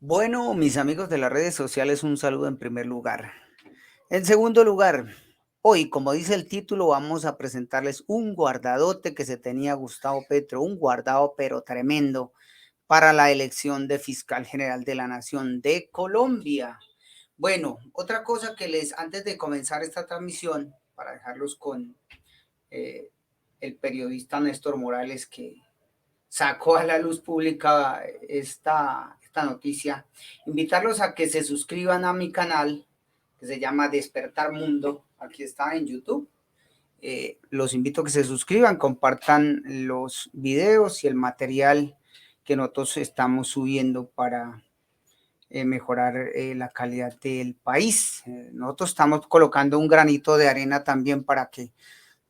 Bueno, mis amigos de las redes sociales, un saludo en primer lugar. En segundo lugar, hoy, como dice el título, vamos a presentarles un guardadote que se tenía Gustavo Petro, un guardado pero tremendo para la elección de fiscal general de la Nación de Colombia. Bueno, otra cosa antes de comenzar esta transmisión, para dejarlos con eh, el periodista Néstor Morales que sacó a la luz pública esta noticia, invitarlos a que se suscriban a mi canal que se llama Despertar Mundo, aquí está en YouTube. Los invito a que se suscriban, compartan los videos y el material que nosotros estamos subiendo para mejorar la calidad del país. Nosotros estamos colocando un granito de arena también para que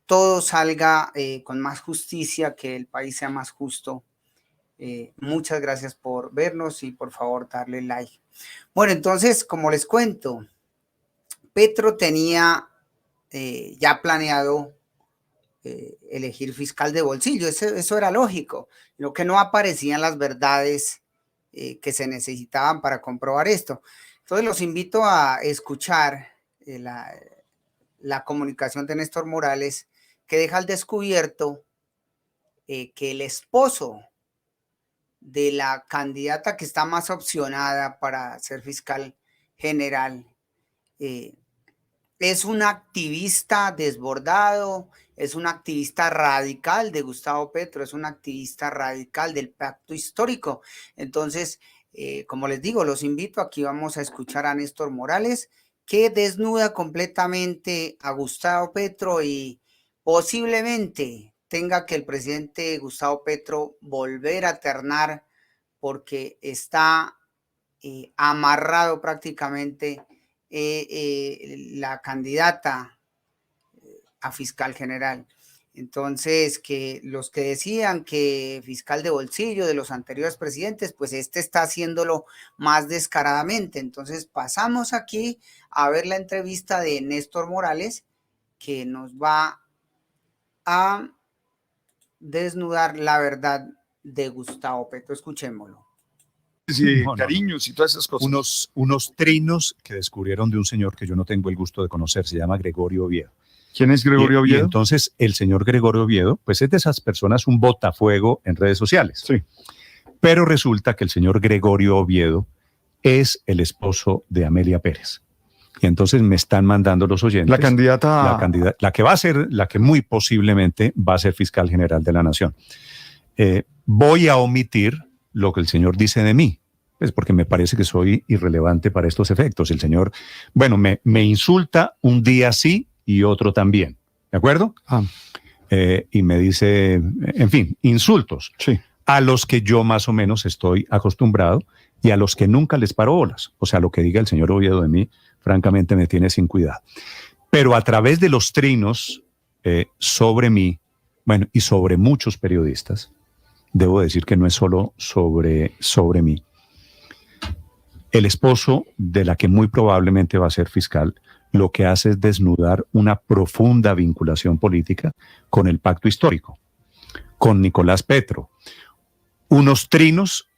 todo salga con más justicia, que el país sea más justo. Muchas gracias por vernos y por favor darle like. Bueno, entonces, como les cuento, Petro tenía ya planeado elegir fiscal de bolsillo, eso era lógico, lo que no aparecían las verdades que se necesitaban para comprobar esto. Entonces los invito a escuchar la comunicación de Néstor Morales, que deja al descubierto que el esposo de la candidata que está más opcionada para ser fiscal general es un activista desbordado, es un activista radical de Gustavo Petro, es un activista radical del pacto histórico. Entonces, como les digo, los invito, aquí vamos a escuchar a Néstor Morales, que desnuda completamente a Gustavo Petro y posiblemente tenga que el presidente Gustavo Petro volver a ternar porque está amarrado prácticamente la candidata a fiscal general. Entonces, que los que decían que fiscal de bolsillo de los anteriores presidentes, pues este está haciéndolo más descaradamente. Entonces, pasamos aquí a ver la entrevista de Néstor Morales, que nos va a desnudar la verdad de Gustavo Petro. Escuchémoslo. Cariños y todas esas cosas. Unos trinos que descubrieron de un señor que yo no tengo el gusto de conocer, se llama Gregorio Oviedo. ¿Quién es Gregorio Oviedo? Y entonces el señor Gregorio Oviedo, pues es de esas personas un botafuego en redes sociales. Sí. Pero resulta que el señor Gregorio Oviedo es el esposo de Amelia Pérez. Y entonces me están mandando los oyentes. La candidata. La que va a ser, la que muy posiblemente va a ser fiscal general de la Nación. Voy a omitir lo que el señor dice de mí, pues porque me parece que soy irrelevante para estos efectos. El señor, bueno, me insulta un día sí y otro también, ¿de acuerdo? Y me dice, en fin, insultos, sí, a los que yo más o menos estoy acostumbrado y a los que nunca les paro bolas. O sea, lo que diga el señor Oviedo de mí, francamente me tiene sin cuidado. Pero a través de los trinos sobre mí, bueno, y sobre muchos periodistas, debo decir que no es solo sobre mí. El esposo de la que muy probablemente va a ser fiscal, lo que hace es desnudar una profunda vinculación política con el pacto histórico, con Nicolás Petro. Unos trinos,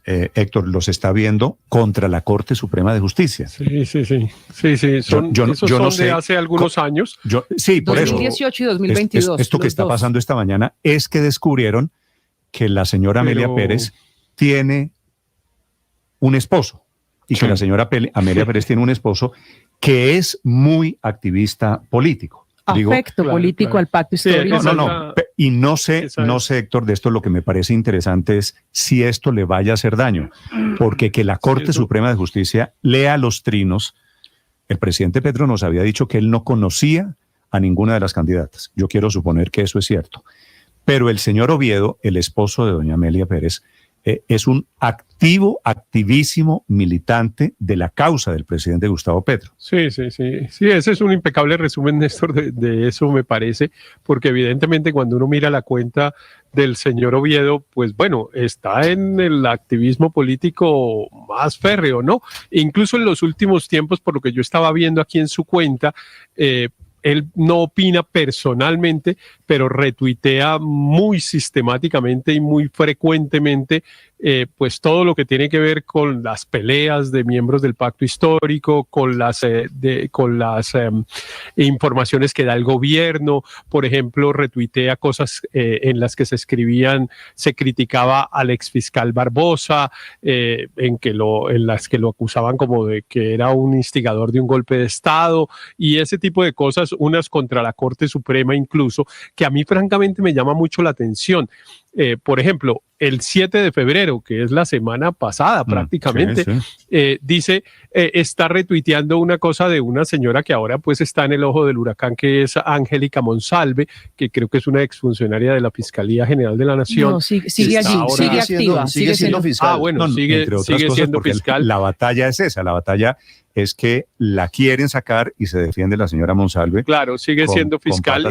Héctor los está viendo, contra la Corte Suprema de Justicia. Sí. Son de hace algunos años. Sí, por 2018 y 2022. Esto que está pasando esta mañana es que descubrieron que la señora Amelia Pérez tiene un esposo y que la señora Amelia Pérez tiene un esposo que es muy activista político. Afecto político al pacto histórico. Y no sé, Héctor, de esto lo que me parece interesante es si esto le vaya a hacer daño, porque que la Corte Suprema de Justicia lea los trinos. El presidente Petro nos había dicho que él no conocía a ninguna de las candidatas. Yo quiero suponer que eso es cierto. Pero el señor Oviedo, el esposo de doña Amelia Pérez, es un activísimo militante de la causa del presidente Gustavo Petro. Sí, ese es un impecable resumen, Néstor, de eso me parece, porque evidentemente cuando uno mira la cuenta del señor Oviedo, pues bueno, está en el activismo político más férreo, ¿no? Incluso en los últimos tiempos, por lo que yo estaba viendo aquí en su cuenta, él no opina personalmente pero retuitea muy sistemáticamente y muy frecuentemente pues todo lo que tiene que ver con las peleas de miembros del pacto histórico, con las informaciones que da el gobierno. Por ejemplo, retuitea cosas en las que se criticaba al exfiscal Barbosa, en las que lo acusaban como de que era un instigador de un golpe de Estado y ese tipo de cosas, unas contra la Corte Suprema incluso, que a mí francamente me llama mucho la atención. Por ejemplo, el 7 de febrero, que es la semana pasada prácticamente, dice, está retuiteando una cosa de una señora que ahora pues está en el ojo del huracán, que es Angélica Monsalve, que creo que es una exfuncionaria de la Fiscalía General de la Nación. No, sigue allí, sigue activa. Sigue siendo fiscal. Ah, bueno, sigue siendo fiscal. La batalla es esa, la batalla es que la quieren sacar y se defiende la señora Monsalve. Claro, sigue siendo fiscal,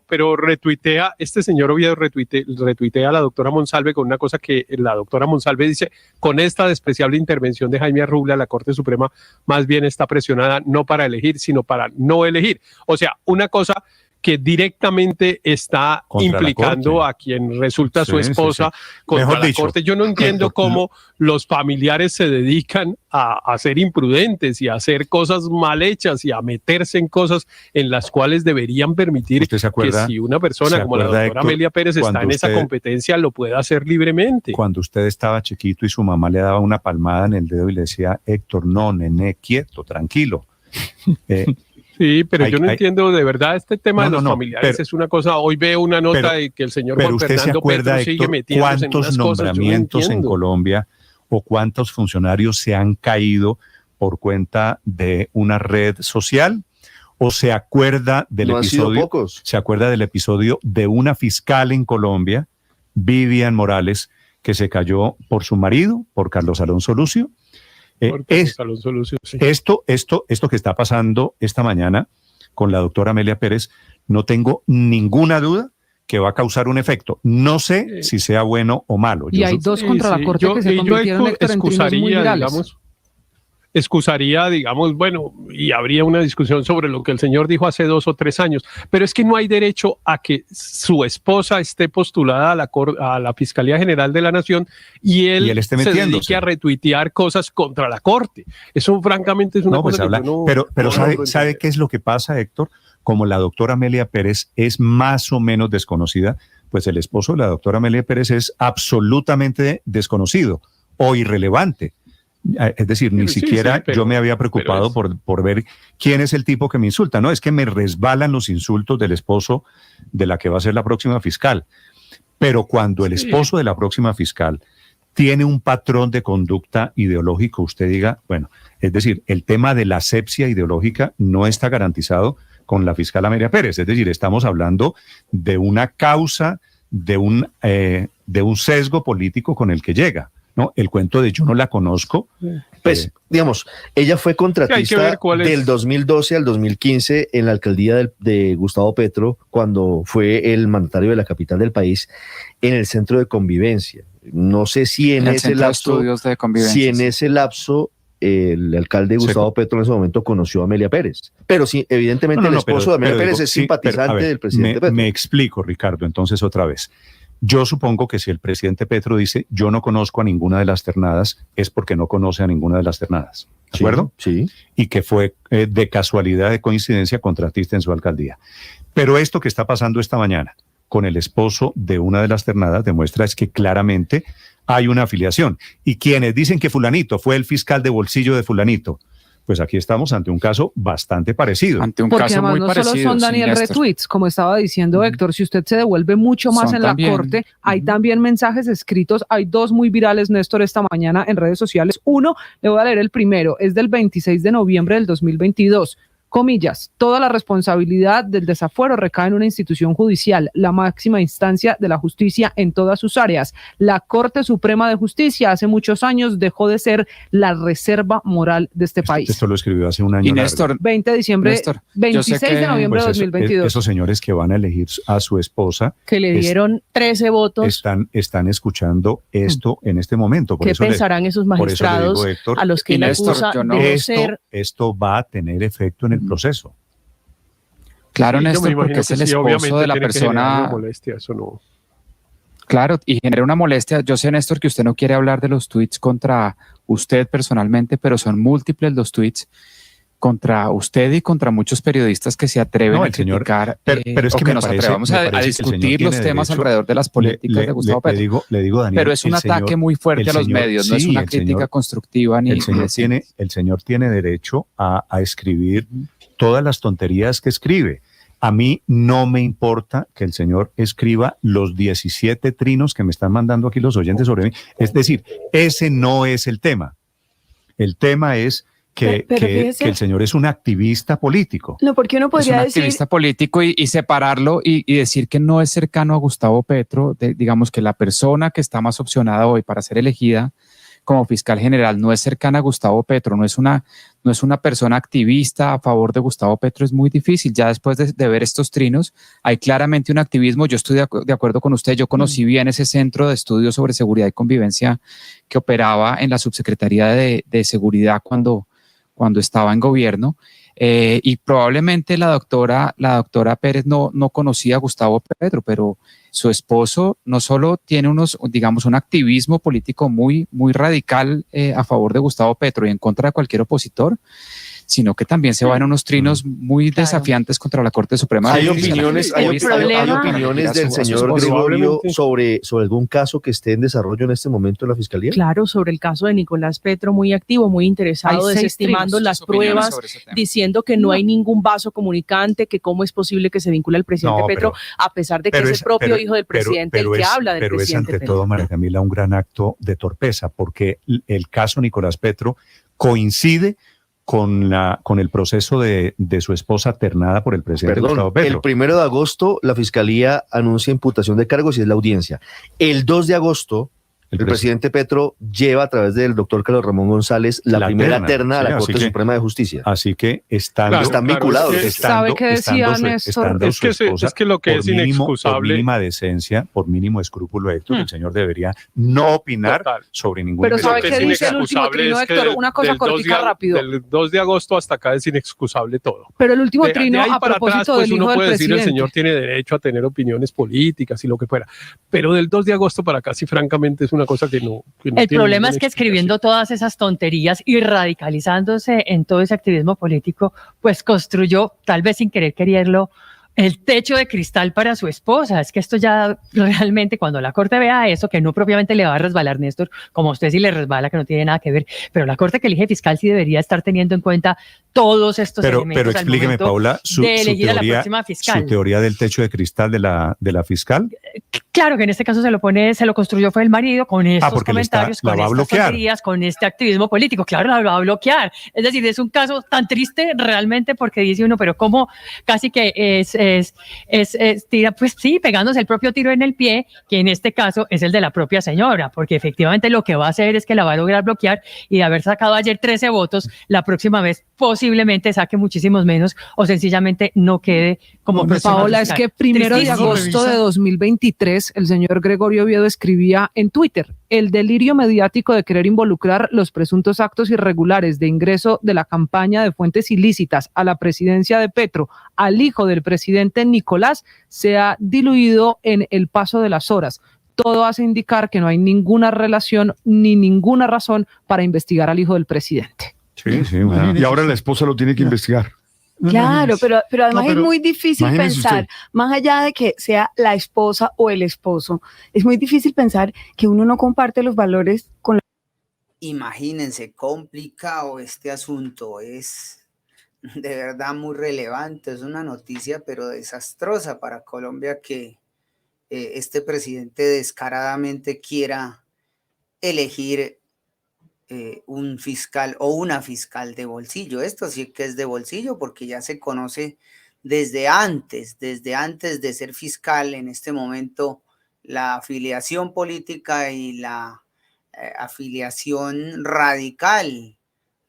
pero retuitea, este señor Oviedo retuitea a la doctora Monsalve con una cosa que la doctora Monsalve dice: con esta despreciable intervención de Jaime Arrubla, la Corte Suprema más bien está presionada no para elegir, sino para no elegir. O sea, una cosa que directamente está contra implicando a quien resulta su esposa contra mejor la dicho, Corte. Yo no entiendo cómo los familiares se dedican a ser imprudentes y a hacer cosas mal hechas y a meterse en cosas en las cuales deberían permitir que si una persona como la doctora Amelia Pérez está en esa competencia, lo pueda hacer libremente. Cuando usted estaba chiquito y su mamá le daba una palmada en el dedo y le decía: Héctor, no, nené, quieto, tranquilo. Sí, pero yo no entiendo de verdad este tema de los familiares. Es una cosa, hoy veo una nota de que el señor Juan Fernando Petro sigue metiéndose en unas cosas. ¿Cuántos nombramientos en Colombia o cuántos funcionarios se han caído por cuenta de una red social? ¿O se acuerda del episodio? ¿Se acuerda del episodio de una fiscal en Colombia, Vivian Morales, que se cayó por su marido, por Carlos Alonso Lucio? Esto que está pasando esta mañana con la doctora Amelia Pérez, no tengo ninguna duda que va a causar un efecto. No sé si sea bueno o malo. Y hay dos contra la Corte que se convirtieron en trinos muy virales. Excusaría, digamos, bueno, y habría una discusión sobre lo que el señor dijo hace 2 o 3 años, pero es que no hay derecho a que su esposa esté postulada a la Fiscalía General de la Nación y él se dedique a retuitear cosas contra la Corte. Eso francamente es una cosa que yo no... Pero ¿sabe qué es lo que pasa, Héctor? Como la doctora Amelia Pérez es más o menos desconocida, pues el esposo de la doctora Amelia Pérez es absolutamente desconocido o irrelevante. Es decir, ni siquiera yo me había preocupado por ver quién es el tipo que me insulta. No, es que me resbalan los insultos del esposo de la que va a ser la próxima fiscal. Pero cuando el esposo de la próxima fiscal tiene un patrón de conducta ideológico, usted diga, bueno, es decir, el tema de la asepsia ideológica no está garantizado con la fiscal Amelia Pérez. Es decir, estamos hablando de una causa, de un sesgo político con el que llega. ¿No? El cuento de yo no la conozco. Pues, digamos, ella fue contratista del 2012 al 2015 en la alcaldía de Gustavo Petro, cuando fue el mandatario de la capital del país, en el centro de convivencia. No sé si en ese lapso el alcalde Gustavo Petro en ese momento conoció a Amelia Pérez. Pero sí, evidentemente el esposo de Amelia Pérez es simpatizante del presidente Petro. Me explico, Ricardo, entonces otra vez. Yo supongo que si el presidente Petro dice yo no conozco a ninguna de las ternadas, es porque no conoce a ninguna de las ternadas. ¿De acuerdo? Sí. Y que fue de casualidad, de coincidencia, contratista en su alcaldía. Pero esto que está pasando esta mañana con el esposo de una de las ternadas demuestra es que claramente hay una afiliación. Y quienes dicen que fulanito fue el fiscal de bolsillo de fulanito, pues aquí estamos ante un caso bastante parecido. Ante un caso muy parecido. Porque además no solo son, Daniel, retweets, como estaba diciendo Héctor, si usted se devuelve mucho más en la Corte, hay también mensajes escritos, hay 2 muy virales, Néstor, esta mañana en redes sociales. Uno, le voy a leer el primero, es del 26 de noviembre del 2022. Comillas, toda la responsabilidad del desafuero recae en una institución judicial, la máxima instancia de la justicia en todas sus áreas. La Corte Suprema de Justicia hace muchos años dejó de ser la reserva moral de este país. Esto lo escribió hace un año. Y Néstor, 20 de diciembre, Néstor, 26 de noviembre de 2022. Esos señores que van a elegir a su esposa, que le dieron 13 votos, están escuchando esto en este momento. ¿Qué pensarán esos magistrados digo, Héctor, a los que le acusa de no ser? Esto va a tener efecto en el proceso. Claro, Sí, Néstor, porque es el esposo de la persona. Una molestia, eso no. Claro, y genera una molestia. Yo sé, Néstor, que usted no quiere hablar de los tweets contra usted personalmente, pero son múltiples los tweets contra usted y contra muchos periodistas que se atreven a criticar, pero es o que nos atrevamos a discutir los temas alrededor de las políticas de Gustavo Petro. Le digo, Daniel, pero es un ataque muy fuerte a los medios, no es una crítica constructiva ni. El señor tiene derecho a escribir todas las tonterías que escribe. A mí no me importa que el señor escriba los 17 trinos que me están mandando aquí los oyentes sobre mí. Es decir, ese no es el tema. El tema es que el señor es un activista político. No, porque uno podría decir... Es un activista político y separarlo y decir que no es cercano a Gustavo Petro, digamos que la persona que está más opcionada hoy para ser elegida como fiscal general no es cercana a Gustavo Petro, no es una persona activista a favor de Gustavo Petro, es muy difícil. Ya después de ver estos trinos, hay claramente un activismo. Yo estoy de acuerdo con usted, yo conocí bien ese centro de estudios sobre seguridad y convivencia que operaba en la Subsecretaría de Seguridad cuando estaba en gobierno. Y probablemente la doctora Pérez no conocía a Gustavo Petro, pero su esposo no solo tiene un activismo político muy, muy radical a favor de Gustavo Petro y en contra de cualquier opositor, sino que también se va en unos trinos muy desafiantes contra la Corte Suprema. Hay opiniones del señor Gregorio sobre algún caso que esté en desarrollo en este momento en la Fiscalía. Claro, sobre el caso de Nicolás Petro, muy activo, muy interesado, desestimando las pruebas, diciendo que no hay ningún vaso comunicante, que cómo es posible que se vincule al presidente Petro, a pesar de que es el propio hijo del presidente el que habla del presidente Petro. Pero es ante todo, María Camila, un gran acto de torpeza, porque el caso Nicolás Petro coincide con el proceso de su esposa ternada por el presidente Gustavo Petro. El 1 de agosto la Fiscalía anuncia imputación de cargos y es la audiencia. El 2 de agosto el presidente Petro lleva a través del doctor Carlos Ramón González la primera terna a la Corte Suprema de Justicia. Así que están vinculados. ¿Sabe qué decía Néstor? Es que lo que es inexcusable. Por mínima decencia, por mínimo escrúpulo, Héctor, el señor debería no opinar sobre ningún Pero ¿sabe qué dice el último trino, Héctor? Una cosa cortica rápido. Del 2 de agosto hasta acá es inexcusable todo. Pero el último trino a propósito del hijo del presidente. Uno puede decir el señor tiene derecho a tener opiniones políticas y lo que fuera. Pero del 2 de agosto para acá sí francamente es una cosa que no el problema es que escribiendo todas esas tonterías y radicalizándose en todo ese activismo político, pues construyó, tal vez sin querer quererlo, el techo de cristal para su esposa. Es que esto ya realmente, cuando la Corte vea eso, que no propiamente le va a resbalar, Néstor, como a usted sí le resbala, que no tiene nada que ver, pero la Corte que elige fiscal sí debería estar teniendo en cuenta todos estos elementos. Pero explíqueme, Paula, su teoría del techo de cristal de la fiscal. Claro que en este caso se lo construyó fue el marido con estos comentarios, con estas tonterías, con este activismo político. Claro, la va a bloquear. Es decir, es un caso tan triste realmente porque dice uno, pero cómo casi que tira, pues sí, pegándose el propio tiro en el pie, que en este caso es el de la propia señora, porque efectivamente lo que va a hacer es que la va a lograr bloquear y de haber sacado ayer 13 votos, la próxima vez posiblemente saque muchísimos menos o sencillamente no quede como próxima Paola, fiscal. es que 1 de agosto de 2023 el señor Gregorio Oviedo escribía en Twitter: el delirio mediático de querer involucrar los presuntos actos irregulares de ingreso de la campaña de fuentes ilícitas a la presidencia de Petro al hijo del presidente Nicolás se ha diluido en el paso de las horas. Todo hace indicar que no hay ninguna relación ni ninguna razón para investigar al hijo del presidente. Sí, bueno. Y ahora la esposa lo tiene que investigar. Claro, pero además es muy difícil pensar, más allá de que sea la esposa o el esposo, es muy difícil pensar que uno no comparte los valores con la... Imagínense, complicado este asunto, es de verdad muy relevante, es una noticia pero desastrosa para Colombia que este presidente descaradamente quiera elegir un fiscal o una fiscal de bolsillo. Esto sí que es de bolsillo porque ya se conoce desde antes de ser fiscal. En este momento la afiliación política y la afiliación radical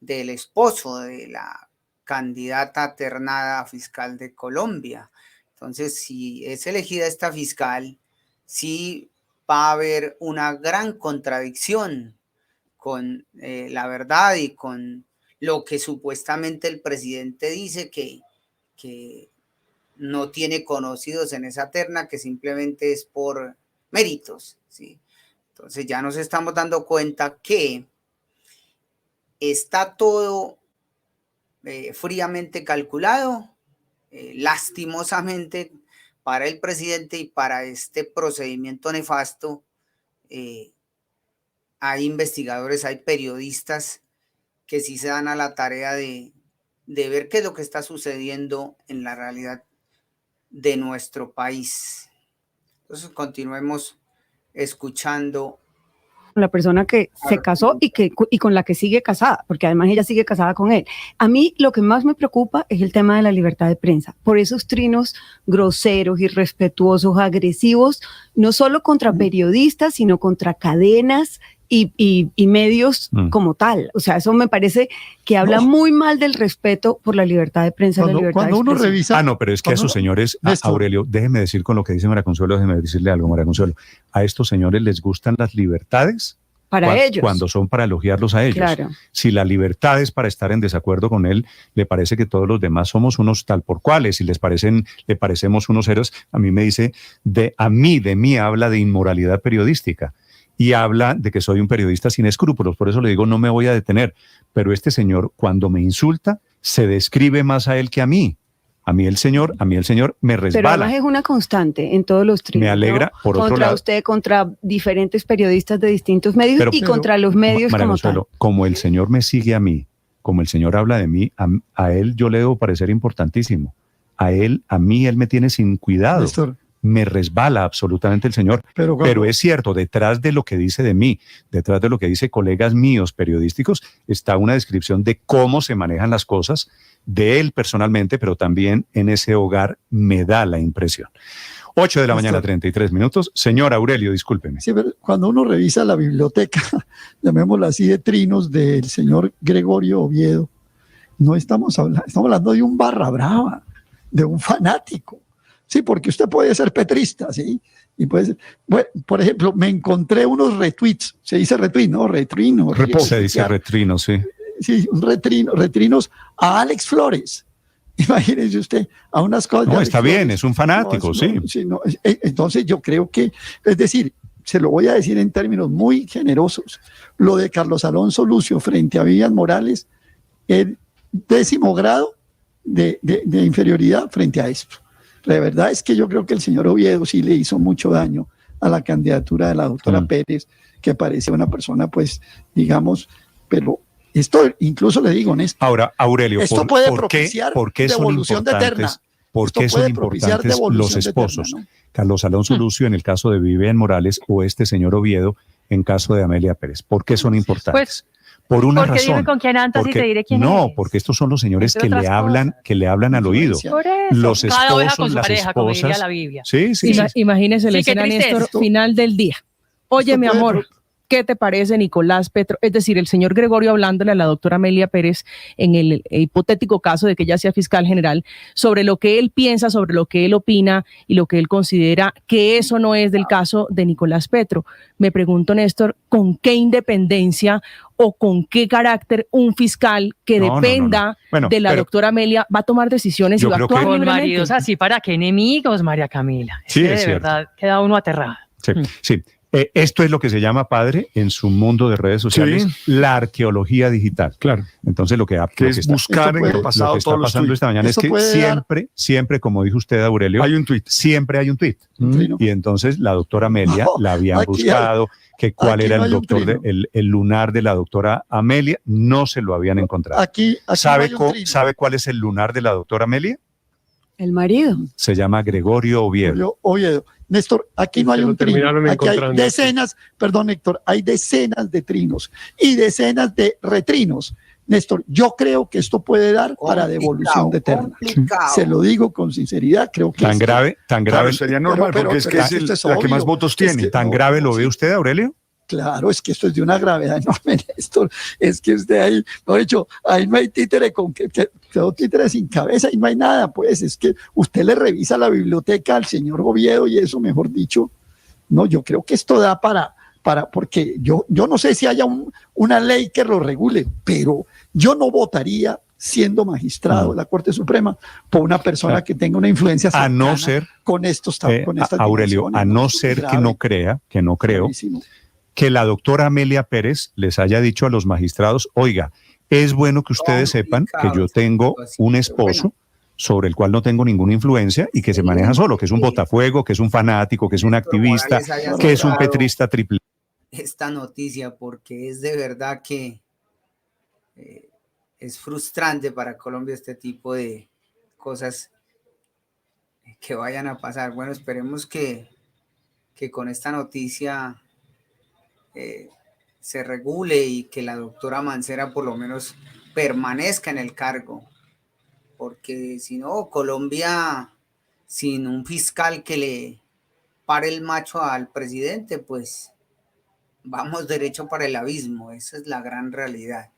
del esposo de la candidata ternada a fiscal de Colombia. Entonces, si es elegida esta fiscal, sí va a haber una gran contradicción con la verdad y con lo que supuestamente el presidente dice que no tiene conocidos en esa terna, que simplemente es por méritos, ¿sí? Entonces ya nos estamos dando cuenta que está todo fríamente calculado, lastimosamente para el presidente y para este procedimiento nefasto. Hay investigadores, hay periodistas que sí se dan a la tarea de ver qué es lo que está sucediendo en la realidad de nuestro país. Entonces continuemos escuchando. La persona que se casó y con la que sigue casada, porque además ella sigue casada con él. A mí lo que más me preocupa es el tema de la libertad de prensa, por esos trinos groseros, irrespetuosos, agresivos, no solo contra periodistas, sino contra cadenas y medios como tal. O sea, eso me parece que habla muy mal del respeto por la libertad de prensa. Cuando uno revisa... no, pero es que a esos señores, Aurelio, déjeme decir con lo que dice María Consuelo, déjeme decirle algo, María Consuelo. A estos señores les gustan las libertades para ellos, cuando son para elogiarlos a ellos. Claro. Si la libertad es para estar en desacuerdo con él, le parece que todos los demás somos unos tal por cuales, y le parecemos unos héroes. A mí me dice, de mí habla de inmoralidad periodística. Y habla de que soy un periodista sin escrúpulos, por eso le digo, no me voy a detener. Pero este señor, cuando me insulta, se describe más a él que a mí. A mí el señor me resbala. Pero además es una constante en todos los trinos. Me alegra, ¿no? Por otro lado. Contra usted, contra diferentes periodistas de distintos medios contra los medios María como Consuelo, tal. Como el señor me sigue a mí, como el señor habla de mí, a él yo le debo parecer importantísimo. A mí él me tiene sin cuidado. Néstor, me resbala absolutamente el señor, pero es cierto, detrás de lo que dice de mí, detrás de lo que dice colegas míos periodísticos, está una descripción de cómo se manejan las cosas, de él personalmente, pero también en ese hogar me da la impresión. 8 de la mañana, 33 minutos. Señor Aurelio, discúlpeme. Sí, pero cuando uno revisa la biblioteca, llamémosla así, de trinos del señor Gregorio Oviedo, no estamos hablando de un barra brava, de un fanático. Sí, porque usted puede ser petrista, ¿sí? Y puede ser, bueno, por ejemplo, me encontré unos retweets, se dice retweet, ¿no? Retrino. Se dice retrino, sí. Sí, un retrinos a Alex Flores. Imagínese usted, a unas cosas. No, está bien, es un fanático, sí. Entonces yo creo que, es decir, se lo voy a decir en términos muy generosos, lo de Carlos Alonso Lucio frente a Vivian Morales, el 10º grado de inferioridad frente a esto. La verdad es que yo creo que el señor Oviedo sí le hizo mucho daño a la candidatura de la doctora Pérez, que parecía una persona, pues, digamos, pero esto incluso le digo, Néstor. Ahora, Aurelio, esto puede propiciar devolución de terna. ¿Por qué son importantes los esposos? Terna, ¿no? Carlos Alonso Lucio en el caso de Vivian Morales o este señor Oviedo en caso de Amelia Pérez. ¿Por qué son importantes? Pues, por una razón. Dime con quién andas y te diré quién no, es. Porque estos son los señores que le hablan al oído. Por eso. Los esposos, cada oveja con su las pareja, esposas. Como diría la Biblia. Sí. Imagínese la escena, Néstor, final del día. Oye, mi amor, ¿qué te parece Nicolás Petro? Es decir, el señor Gregorio hablándole a la doctora Amelia Pérez en el hipotético caso de que ella sea fiscal general, sobre lo que él piensa, sobre lo que él opina y lo que él considera que eso no es del caso de Nicolás Petro. Me pregunto, Néstor, ¿con qué independencia o con qué carácter un fiscal que dependa de la doctora Amelia va a tomar decisiones y va a actuar libremente? Con maridos así, ¿para qué enemigos, María Camila? Sí, es de verdad, queda uno aterrado. Sí. Esto es lo que se llama, padre, en su mundo de redes sociales, la arqueología digital. Claro. Entonces lo que es buscar en el pasado. Lo que está pasando esta mañana es que siempre, como dijo usted, Aurelio, hay un tuit. Siempre hay un tuit. Y entonces la doctora Amelia la habían buscado, que cuál era el lunar de la doctora Amelia, no se lo habían encontrado. ¿Sabe cuál es el lunar de la doctora Amelia? El marido. Se llama Gregorio Oviedo. Néstor, aquí no hay un trino, aquí hay decenas, perdón Héctor, hay decenas de trinos y decenas de retrinos. Néstor, yo creo que esto puede dar para devolución de terna. Se lo digo con sinceridad, creo que tan grave sería normal, porque es que es la que más votos tiene. ¿Tan grave lo ve usted, Aurelio? Claro, es que esto es de una gravedad enorme, Néstor. Es que usted ahí, no, hecho, ahí no hay títere quedó títere sin cabeza y no hay nada, pues. Es que usted le revisa la biblioteca al señor Oviedo y eso, mejor dicho. No, yo creo que esto da para porque yo no sé si haya una ley que lo regule, pero yo no votaría siendo magistrado de la Corte Suprema por una persona que tenga una influencia a no ser con estas Aurelio, a no ser grave, que no creo que la doctora Amelia Pérez les haya dicho a los magistrados, oiga, es bueno que ustedes sepan que yo tengo un esposo sobre el cual no tengo ninguna influencia y que se maneja solo, que es un botafuego, que es un fanático, que es un activista, que es un petrista triple. Esta noticia, porque es de verdad que es frustrante para Colombia este tipo de cosas que vayan a pasar. Bueno, esperemos que con esta noticia se regule y que la doctora Mancera por lo menos permanezca en el cargo, porque si no, Colombia sin un fiscal que le pare el macho al presidente, pues vamos derecho para el abismo. Esa es la gran realidad.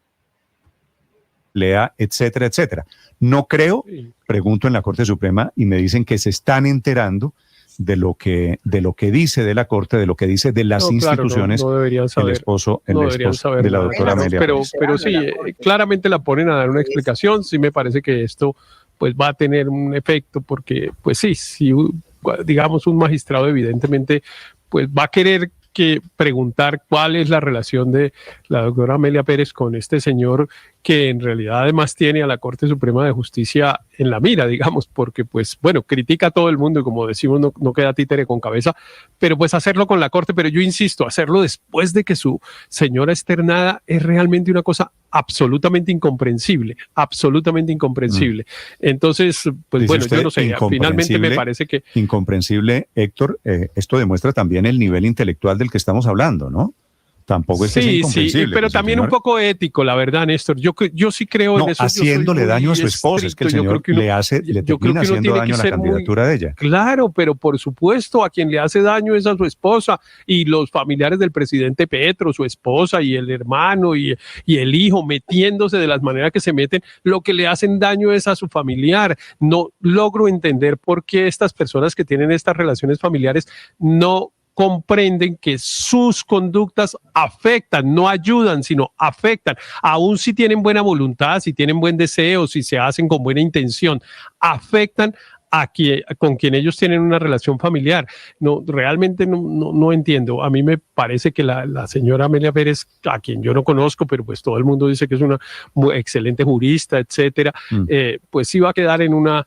Lea, etcétera, etcétera. No creo, pregunto en la Corte Suprema y me dicen que se están enterando de lo que dice de la Corte, de lo que dice de las instituciones, no deberían saber, el esposo de la doctora Amelia Pérez. Pero sí, claramente la ponen a dar una explicación. Sí me parece que esto pues va a tener un efecto, porque pues sí, si digamos un magistrado evidentemente pues va a querer preguntar cuál es la relación de la doctora Amelia Pérez con este señor, que en realidad además tiene a la Corte Suprema de Justicia en la mira, digamos, porque pues bueno, critica a todo el mundo y como decimos no queda títere con cabeza, pero pues hacerlo con la Corte, pero yo insisto, hacerlo después de que su señora externada es realmente una cosa absolutamente incomprensible. Entonces, pues dice bueno, usted, yo no sé, finalmente me parece que... Incomprensible, Héctor, esto demuestra también el nivel intelectual del que estamos hablando, ¿no? Tampoco es que sea incomprensible. Sí, pero también un poco ético, la verdad, Néstor. Yo sí creo en eso. Haciéndole daño a su esposa, es que el señor le termina haciendo daño a la candidatura de ella. Claro, pero por supuesto, a quien le hace daño es a su esposa y los familiares del presidente Petro, su esposa y el hermano y el hijo, metiéndose de las maneras que se meten, lo que le hacen daño es a su familiar. No logro entender por qué estas personas que tienen estas relaciones familiares no comprenden que sus conductas afectan, no ayudan, sino afectan, aun si tienen buena voluntad, si tienen buen deseo, si se hacen con buena intención, afectan con quien ellos tienen una relación familiar. No, realmente no entiendo. A mí me parece que la señora Amelia Pérez, a quien yo no conozco, pero pues todo el mundo dice que es una muy excelente jurista, etcétera, pues sí va a quedar en una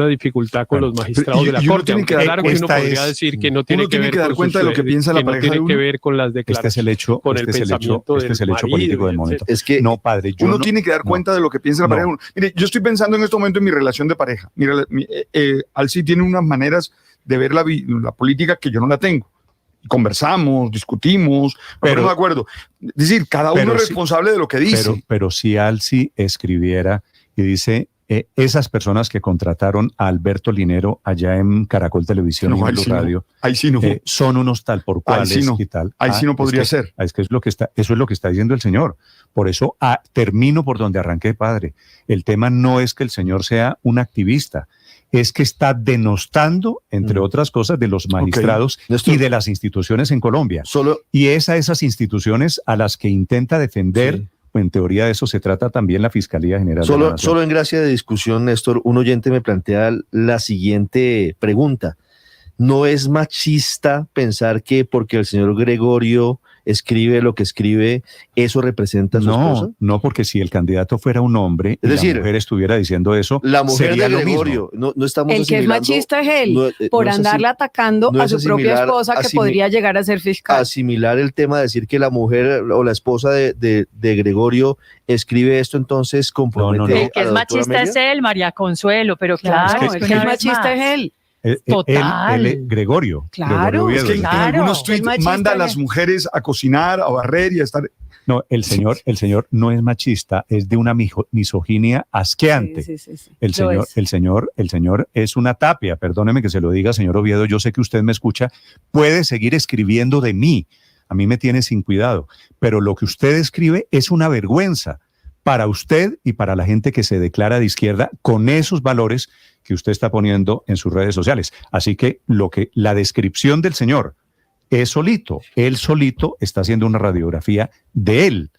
dificultad con los magistrados de la Corte. Claro que uno podría decir que no tiene que ver dar cuenta de lo que piensa la pareja, no tiene que ver con las declaraciones, con el pensamiento este es el hecho político del momento. Es que no, padre, uno tiene que dar cuenta de lo que piensa la pareja. Mire, yo estoy pensando en este momento en mi relación de pareja. Mira, Alci tiene unas maneras de ver la política que yo no la tengo. Conversamos, discutimos, pero no de acuerdo. Es decir, cada uno es responsable de lo que dice. Pero si Alci escribiera y dice... esas personas que contrataron a Alberto Linero allá en Caracol Televisión y en Blue Radio son unos tal por cuales y tal. Ahí sí no podría ser. Es que eso es lo que está diciendo el señor. Por eso termino por donde arranqué, padre. El tema no es que el señor sea un activista, es que está denostando, entre otras cosas, de los magistrados y de las instituciones en Colombia. Y es a esas instituciones a las que intenta defender. Sí. En teoría de eso se trata también la Fiscalía General de la Nación. Solo en gracia de discusión, Néstor, un oyente me plantea la siguiente pregunta. ¿No es machista pensar que porque el señor Gregorio escribe lo que escribe, eso representa a su esposa? No, porque si el candidato fuera un hombre y la mujer estuviera diciendo eso, la mujer sería de Gregorio, no estamos el que es machista es él, por andarle atacando a su propia esposa que podría llegar a ser fiscal. Asimilar el tema de decir que la mujer o la esposa de Gregorio escribe esto, entonces compromete El que es machista es él, María Consuelo, pero claro, el que es machista es él. Gregorio. Claro, es que en algunos tweets manda a las mujeres a cocinar, a barrer y a estar... No, el señor no es machista, es de una misoginia asqueante. Sí. El señor es una tapia, perdóneme que se lo diga, señor Oviedo, yo sé que usted me escucha, puede seguir escribiendo de mí, a mí me tiene sin cuidado, pero lo que usted escribe es una vergüenza para usted y para la gente que se declara de izquierda con esos valores que usted está poniendo en sus redes sociales. Así que la descripción del señor es él solito está haciendo una radiografía de él.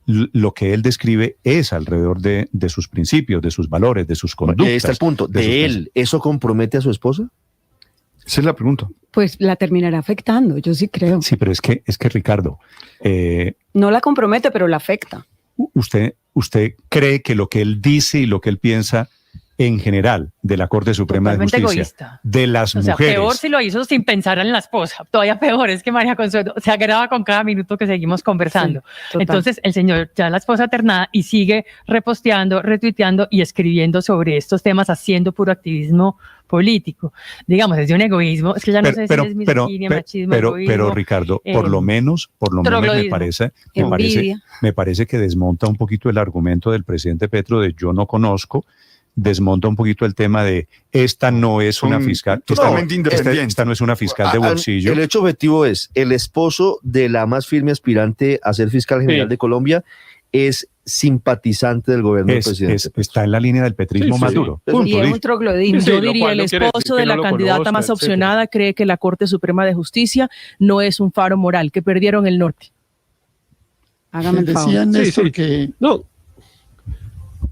lo que él describe es alrededor de sus principios, de sus valores, de sus conductas. Ahí está el punto. ¿De él eso compromete a su esposa? Esa es la pregunta. Pues la terminará afectando, yo sí creo. Sí, pero es que Ricardo... no la compromete, pero la afecta. ¿Usted cree que lo que él dice y lo que él piensa en general de la Corte Suprema de Justicia, egoísta, de las mujeres... peor si lo hizo sin pensar en la esposa, todavía peor, es que María Consuelo se agrava con cada minuto que seguimos conversando. Sí, entonces el señor, ya la esposa ternada, y sigue reposteando, retuiteando y escribiendo sobre estos temas, haciendo puro activismo político. Digamos, es de un egoísmo, es que ya no sé si es misoginia, machismo, egoísmo. Pero Ricardo, por lo menos me parece que desmonta un poquito el argumento del presidente Petro de yo no conozco, desmonta un poquito el tema de esta no es una fiscal, totalmente independiente. Esta no es una fiscal de bolsillo. El hecho objetivo es el esposo de la más firme aspirante a ser fiscal general de Colombia es simpatizante del gobierno del presidente. Está en la línea del petrismo más duro. Y es un troglodín. Yo diría, el esposo de la candidata más opcionada cree que la Corte Suprema de Justicia no es un faro moral, que perdieron el norte. Hágame el favor. Decían Néstor que...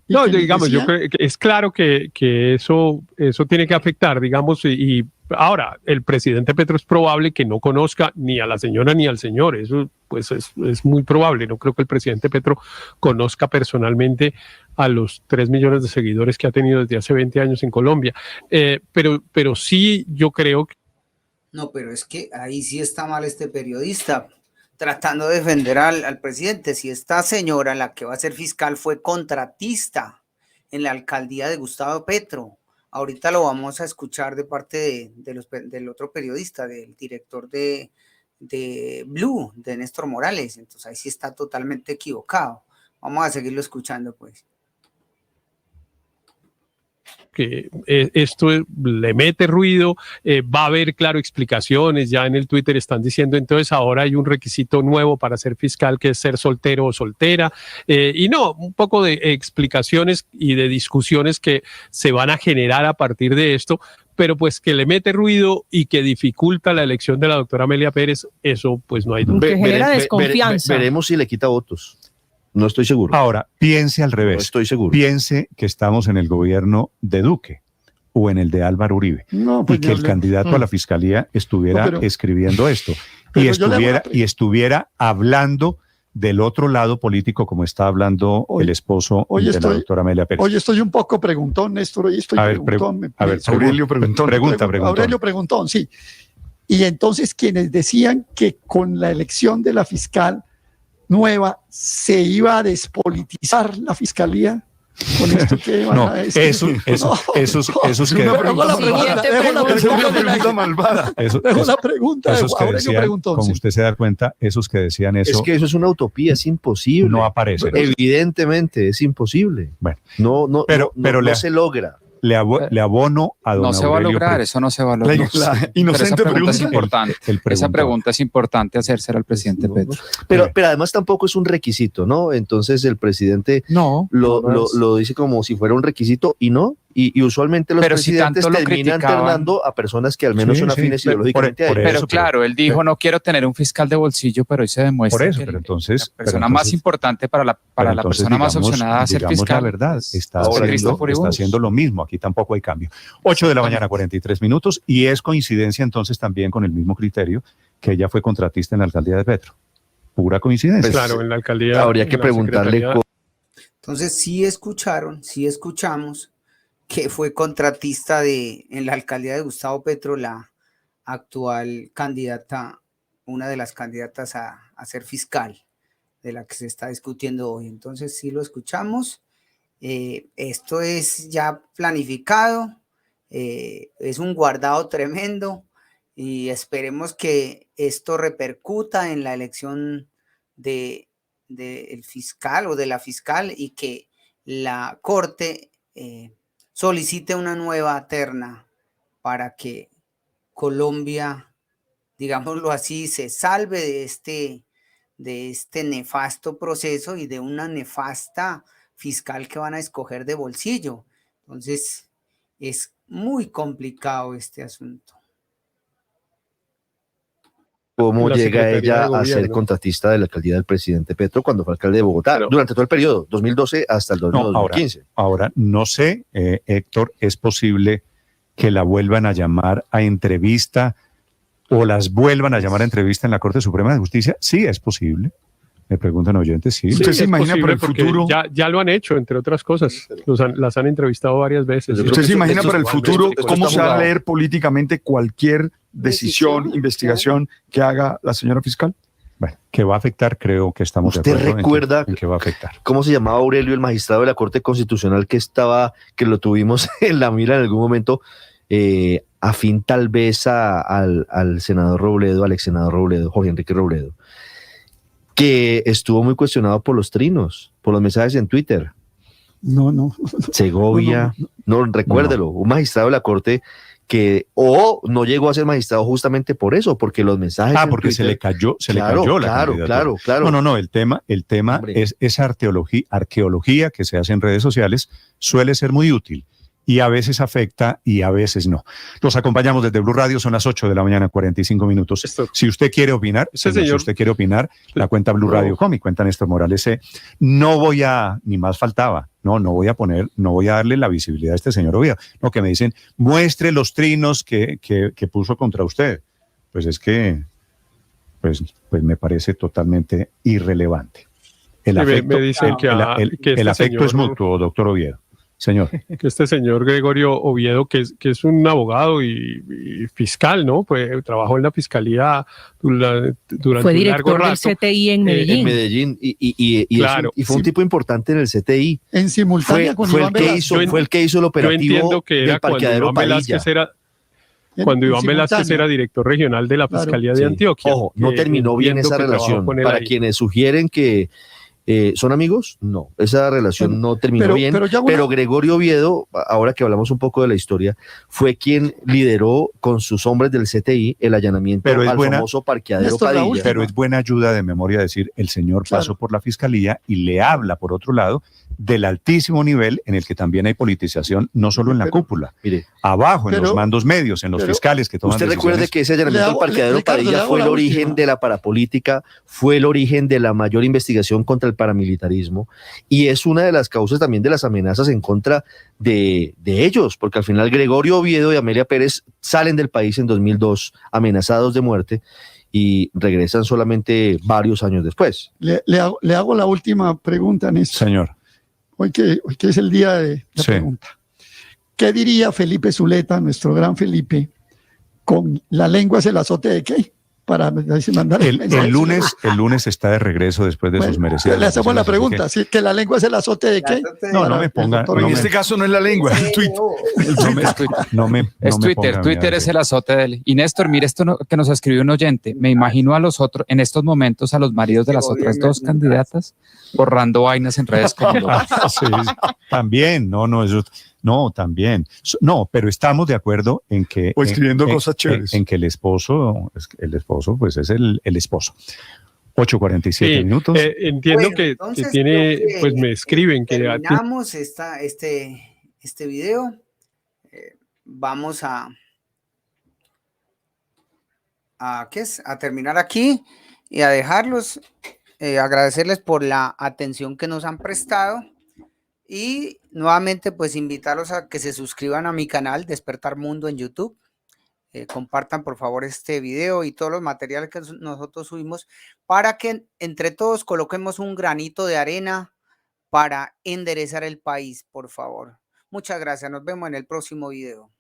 No, digamos, yo creo que es claro que eso tiene que afectar, digamos, y ahora el presidente Petro es probable que no conozca ni a la señora ni al señor, eso pues es muy probable. No creo que el presidente Petro conozca personalmente a los 3 millones de seguidores que ha tenido desde hace 20 años en Colombia, pero sí yo creo que... No, pero es que ahí sí está mal este periodista, tratando de defender al presidente. Si esta señora, la que va a ser fiscal, fue contratista en la alcaldía de Gustavo Petro, ahorita lo vamos a escuchar de parte del otro periodista, del director de Blue, de Néstor Morales. Entonces ahí sí está totalmente equivocado. Vamos a seguirlo escuchando, pues. Que esto le mete ruido, va a haber, claro, explicaciones, ya en el Twitter están diciendo, entonces ahora hay un requisito nuevo para ser fiscal que es ser soltero o soltera, y no, un poco de explicaciones y de discusiones que se van a generar a partir de esto, pero pues que le mete ruido y que dificulta la elección de la doctora Amelia Pérez, eso pues no hay duda. Que genera desconfianza. Veremos si le quita votos. No estoy seguro. Ahora, piense al revés. No estoy seguro. Piense que estamos en el gobierno de Duque o en el de Álvaro Uribe, y que el candidato a la fiscalía estuviera escribiendo esto y estuviera hablando del otro lado político como está hablando el esposo de la doctora Amelia Pérez. Hoy estoy un poco preguntón, Néstor, hoy estoy preguntón. Aurelio preguntón. Aurelio preguntón, sí. Y entonces quienes decían que con la elección de la fiscal nueva se iba a despolitizar la fiscalía. Con esto que van a decir. Esos que como usted se da cuenta, esos que decían eso. Es que eso es una utopía, es imposible. No aparece. Evidentemente es imposible. Bueno, no se logra. Le abono a don No se va a lograr, eso no se va a lograr. La inocente pregunta es importante. Esa pregunta es importante hacérsela al presidente Petro. Pero además tampoco es un requisito, ¿no? Entonces el presidente lo dice como si fuera un requisito y no. Y usualmente los presidentes terminan ternando a personas que al menos son afines ideológicamente a él. Pero claro, él dijo, no quiero tener un fiscal de bolsillo, pero hoy se demuestra que la persona más importante para la persona más opcionada a ser fiscal. La verdad, está haciendo lo mismo, aquí tampoco hay cambio. 8 de la mañana, 43 minutos, y es coincidencia entonces también con el mismo criterio que ella fue contratista en la alcaldía de Petro. Pura coincidencia. Pues, claro, en la alcaldía. Habría que preguntarle. Entonces sí escuchamos que fue contratista en la alcaldía de Gustavo Petro, la actual candidata, una de las candidatas a ser fiscal, de la que se está discutiendo hoy. Entonces sí lo escuchamos. Esto es ya planificado, es un guardado tremendo y esperemos que esto repercuta en la elección del fiscal o de la fiscal y que la Corte solicite una nueva terna para que Colombia, digámoslo así, se salve de este nefasto proceso y de una nefasta fiscal que van a escoger de bolsillo. Entonces, es muy complicado este asunto. cómo llega ella a ser contratista de la alcaldía del presidente Petro cuando fue alcalde de Bogotá, durante todo el periodo, 2012 hasta el 2015. Ahora, no sé, Héctor, es posible que la vuelvan a llamar a entrevista o las vuelvan a llamar a entrevista en la Corte Suprema de Justicia. Sí, es posible. Me preguntan oyentes, sí. ¿Usted se imagina para el futuro? Ya lo han hecho, entre otras cosas. Las han entrevistado varias veces. ¿Usted se imagina para el futuro cómo se va a leer políticamente cualquier decisión, investigación que haga la señora fiscal? Bueno, que va a afectar, creo que estamos de acuerdo. ¿Usted recuerda en que va a afectar? ¿Cómo se llamaba Aurelio, el magistrado de la Corte Constitucional que lo tuvimos en la mira en algún momento, afín tal vez al senador Robledo, al ex senador Robledo, Jorge Enrique Robledo, que estuvo muy cuestionado por los trinos, por los mensajes en Twitter? No. Segovia, no, recuérdelo, un magistrado de la Corte que no llegó a ser magistrado justamente por eso, porque los mensajes en porque Twitter, se le cayó la candidatura. Claro. No, el tema es esa arqueología que se hace en redes sociales, suele ser muy útil y a veces afecta y a veces no. Los acompañamos desde Blue Radio, son las 8 de la mañana, 45 minutos. Si usted quiere opinar, la cuenta Blue Radio.com y cuenta Néstor Morales. No voy a, ni más faltaba, no voy a darle la visibilidad a este señor Oviedo. No, que me dicen, muestre los trinos que puso contra usted. Pues es que, pues me parece totalmente irrelevante. El afecto, me dicen el afecto es mutuo, doctor Oviedo. Señor. Que este señor Gregorio Oviedo, que es un abogado y fiscal, ¿no? Pues trabajó en la fiscalía durante fue director del CTI en Medellín. En Medellín y fue un tipo importante en el CTI. En simultánea con Iván Velázquez. Fue el que hizo el operativo del parqueadero Padilla. Cuando Iván Velázquez era director regional de la Fiscalía de Antioquia. Ojo, no terminó bien esa relación. Para quienes sugieren que ¿son amigos? No, esa relación no terminó bien, pero Gregorio Oviedo, ahora que hablamos un poco de la historia, fue quien lideró con sus hombres del CTI el allanamiento al famoso parqueadero Padilla. Pero es buena ayuda de memoria decir, el señor pasó por la fiscalía y le habla, por otro lado, del altísimo nivel en el que también hay politización, no solo en la cúpula, abajo, en los mandos medios, en los fiscales que toman decisiones. Usted recuerde que ese allanamiento al parqueadero Padilla fue el origen de la parapolítica, fue el origen de la mayor investigación contra el paramilitarismo y es una de las causas también de las amenazas en contra de ellos, porque al final Gregorio Oviedo y Amelia Pérez salen del país en 2002 amenazados de muerte y regresan solamente varios años después. Le hago la última pregunta, Néstor. Señor. Hoy que es el día de la pregunta. ¿Qué diría Felipe Zuleta, nuestro gran Felipe, con la lengua es el azote de qué? Para mandar el lunes está de regreso después de sus merecidas. Le hacemos la pregunta, ¿sí? ¿Que la lengua es el azote de qué? No me ponga. En este caso no es la lengua, es Twitter. Es Twitter. Twitter es el azote de él. Y Néstor, mire esto que nos escribió un oyente. Me imagino a los otros, en estos momentos, a los maridos de las otras dos candidatas borrando vainas en redes como sí, también, también. No, pero estamos de acuerdo en que... O escribiendo cosas chéveres. En que el esposo pues es el esposo. 8:47 minutos. Entiendo que tiene, pues me escriben que... Terminamos este video. Vamos a terminar aquí y a dejarlos. Agradecerles por la atención que nos han prestado y nuevamente pues invitarlos a que se suscriban a mi canal Despertar Mundo en YouTube, compartan por favor este video y todos los materiales que nosotros subimos para que entre todos coloquemos un granito de arena para enderezar el país, por favor. Muchas gracias, nos vemos en el próximo video.